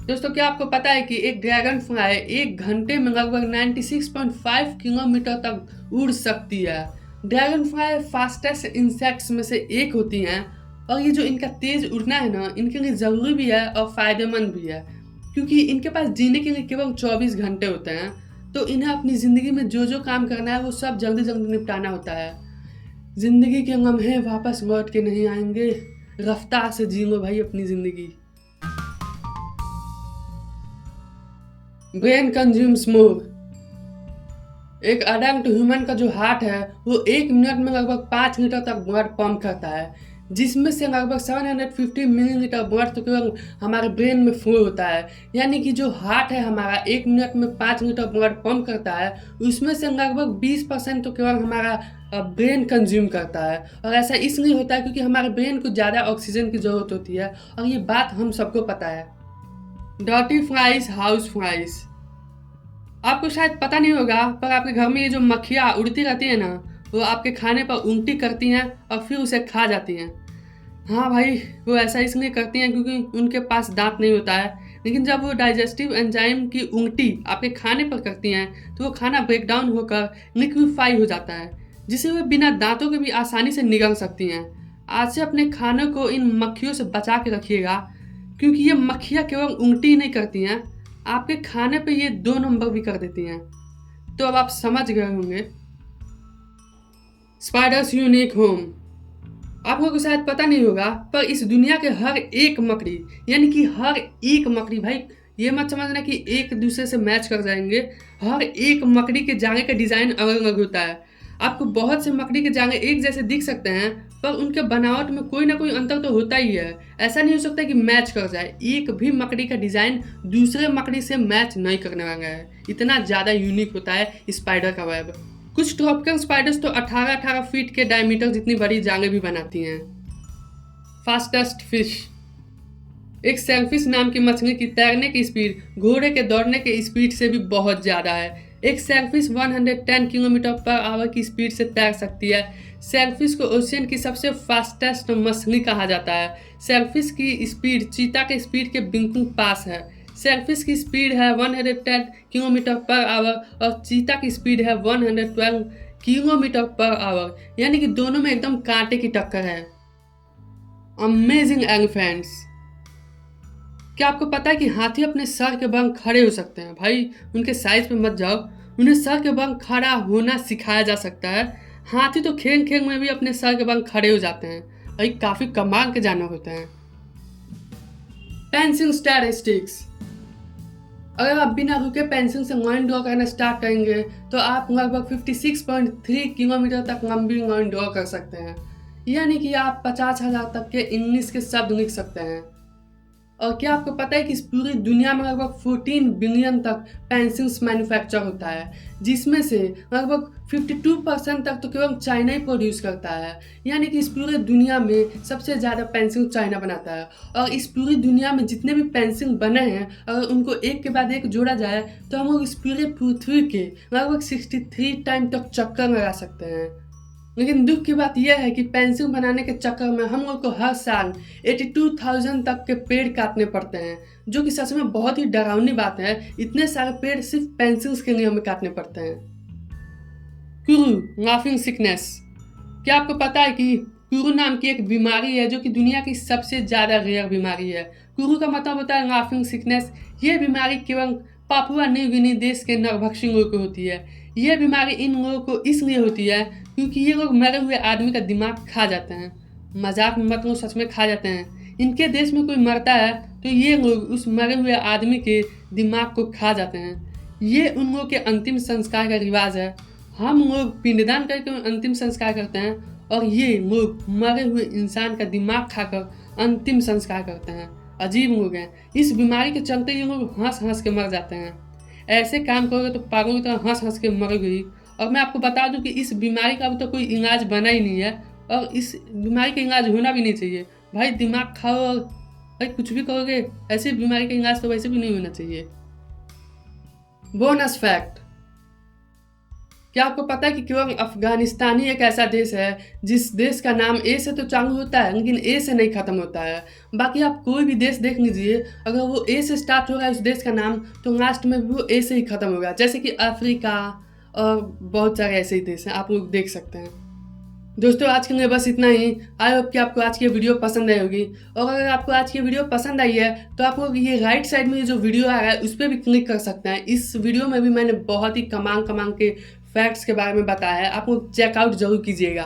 दोस्तों, क्या आपको पता है कि एक ड्रैगन फ्लाई 1 घंटे में लगभग 96.5 किलोमीटर तक उड़ सकती है। ड्रैगन फ्लाई फास्टेस्ट इंसेक्ट्स में से एक होती हैं और ये जो इनका तेज़ उड़ना है ना, इनके लिए ज़रूरी भी है और फ़ायदेमंद भी है, क्योंकि इनके पास जीने के लिए केवल 24 घंटे होते हैं। तो इन्हें अपनी ज़िंदगी में जो काम करना है वो सब जल्दी-जल्दी निपटाना होता है। ज़िंदगी के लम्हे वापस लौट के नहीं आएँगे, रफ़्तार से जी लो भाई अपनी ज़िंदगी। ब्रेन कंज्यूम्स मोर। एक अडल्ट ह्यूमन का जो हार्ट है वो 1 मिनट में लगभग 5 लीटर तक ब्लड पंप करता है, जिसमें से लगभग 750 मिलीलीटर ब्लड तो केवल हमारे ब्रेन में फ्लो होता है। यानी कि जो हार्ट है हमारा 1 मिनट में 5 लीटर ब्लड पंप करता है, उसमें से लगभग 20% तो केवल हमारा ब्रेन कंज्यूम करता है। और ऐसा इसलिए होता है क्योंकि हमारे ब्रेन को ज़्यादा ऑक्सीजन की ज़रूरत होती है, और ये बात हम सबको पता है। Dirty flies, house flies. आपको शायद पता नहीं होगा, पर आपके घर में ये जो मक्खियाँ उड़ती रहती हैं ना, वो आपके खाने पर उल्टी करती हैं और फिर उसे खा जाती हैं। हाँ भाई, वो ऐसा इसलिए करती हैं क्योंकि उनके पास दाँत नहीं होता है। लेकिन जब वो डाइजेस्टिव एंजाइम की उल्टी आपके खाने पर करती हैं, तो वो खाना ब्रेक डाउन होकर लिक्विफाई हो जाता है, जिससे वे बिना दाँतों के भी आसानी से निगल सकती हैं। आज से अपने खानों को इन मक्खियों से बचा के रखिएगा, क्योंकि ये मक्खियाँ केवल उल्टी ही नहीं करती हैं, आपके खाने पे ये 2 नंबर भी कर देती हैं। तो अब आप समझ गए होंगे। Spiders unique home. आप लोगों को शायद पता नहीं होगा, पर इस दुनिया के हर एक मकड़ी, यानी कि हर एक मकड़ी, भाई ये मत समझना कि एक दूसरे से मैच कर जाएंगे। हर एक मकड़ी के जांघे का डिज़ाइन अलग अलग होता है। आपको बहुत से मकड़ी के जांघे एक जैसे दिख सकते हैं, पर उनके बनावट में कोई ना कोई अंतर तो होता ही है। ऐसा नहीं हो सकता कि मैच कर जाए। एक भी मकड़ी का डिज़ाइन दूसरे मकड़ी से मैच नहीं करने वाला है। इतना ज़्यादा यूनिक होता है स्पाइडर का वेब। कुछ ट्रॉपिकल स्पाइडर्स तो 18-18 फीट के डायमीटर जितनी बड़ी जांघें भी बनाती हैं। Fastest fish. एक सेलफिश नाम की मछली की तैरने की स्पीड घोड़े के दौड़ने के स्पीड से भी बहुत ज़्यादा है। एक सेलफिश 110 किलोमीटर पर आवर की स्पीड से तैर सकती है। सेलफिश को ओशियन की सबसे फास्टेस्ट मछली कहा जाता है। सेलफिश की स्पीड चीता के स्पीड के बिल्कुल पास है। सेलफिश की स्पीड है 110 किलोमीटर पर आवर और चीता की स्पीड है 112 किलोमीटर पर आवर, यानी कि दोनों में एकदम कांटे की टक्कर है। Amazing elephants. क्या आपको पता है कि हाथी अपने सर के बल खड़े हो सकते हैं? भाई उनके साइज पे मत जाओ, उन्हें सर के बल खड़ा होना सिखाया जा सकता है। हाथी तो खेल खेल में भी अपने सर के बल खड़े हो जाते हैं। भाई काफ़ी कमाल के जानवर होते हैं। Pencil statistics. अगर आप बिना रुके पेंसिल से लाइन ड्रॉ करना स्टार्ट करेंगे तो आप लगभग 56.3 किलोमीटर तक लंबी लाइन ड्रॉ कर सकते हैं, यानी कि आप 50,000 तक के इंग्लिश के शब्द लिख सकते हैं। और क्या आपको पता है कि इस पूरी दुनिया में लगभग 14 बिलियन तक पेंसिल्स मैन्युफैक्चर होता है, जिसमें से लगभग 52% तक तो केवल चाइना ही प्रोड्यूस करता है। यानी कि इस पूरे दुनिया में सबसे ज़्यादा पेंसिल चाइना बनाता है। और इस पूरी दुनिया में जितने भी पेंसिल बने हैं, अगर उनको एक के बाद एक जोड़ा जाए तो हम लोग इस पूरे पृथ्वी के लगभग 63 टाइम तक चक्कर लगा सकते हैं। लेकिन दुख की बात यह है कि पेंसिल बनाने के चक्कर में हम लोग को हर साल 82,000 तक के पेड़ काटने पड़ते हैं, जो कि सच में बहुत ही डरावनी बात है। इतने सारे पेड़ सिर्फ पेंसिल्स के लिए हमें काटने पड़ते हैं। कुरु लाफिंग सिकनेस। क्या आपको पता है कि कुरु नाम की एक बीमारी है जो कि दुनिया की सबसे ज़्यादा रेयर बीमारी है? कुरु का मतलब होता है लाफिंग सिकनेस। ये बीमारी केवल पापुआ न्यू गिनी देश के नरभक्षी लोगों को होती है। यह बीमारी इन लोगों को इसलिए होती है क्योंकि ये लोग मरे हुए आदमी का दिमाग खा जाते हैं। मजाक में मत लो, सच में खा जाते हैं। इनके देश में कोई मरता है तो ये लोग उस मरे हुए आदमी के दिमाग को खा जाते हैं। ये उन लोगों के अंतिम संस्कार का रिवाज है। हम लोग पिंडदान करके अंतिम संस्कार करते हैं और ये लोग मरे हुए इंसान का दिमाग खाकर अंतिम संस्कार करते हैं। अजीब लोग हैं। इस बीमारी के चलते ये लोग हंस हंस के मर जाते हैं। ऐसे काम करोगे तो पागलों की तरह हंस हंस के मरोगे ही। और मैं आपको बता दूं कि इस बीमारी का अभी तो कोई इलाज बना ही नहीं है, और इस बीमारी का इलाज होना भी नहीं चाहिए। भाई दिमाग खाओ और भाई कुछ भी करोगे, ऐसी बीमारी का इलाज तो वैसे भी नहीं होना चाहिए। Bonus fact. क्या आपको पता है कि केवल अफ़गानिस्तान ही एक ऐसा देश है जिस देश का नाम ए से तो चालू होता है लेकिन ए से नहीं ख़त्म होता है। बाकी आप कोई भी देश देख लीजिए, अगर वो ए से स्टार्ट हो रहा है उस देश का नाम, तो लास्ट में भी वो ए से ही ख़त्म होगा। जैसे कि अफ्रीका और बहुत सारे ऐसे ही देश हैं, आप लोग देख सकते हैं। दोस्तों आज के लिए बस इतना ही। आई होप कि आपको आज की वीडियो पसंद आई होगी, और अगर आपको आज की वीडियो पसंद आई है तो आप लोग ये राइट साइड में जो वीडियो आ रहा है उस पर भी क्लिक कर सकते हैं। इस वीडियो में भी मैंने बहुत ही कमांग के फैक्ट्स के बारे में बताया है, आप लोग चेकआउट जरूर कीजिएगा।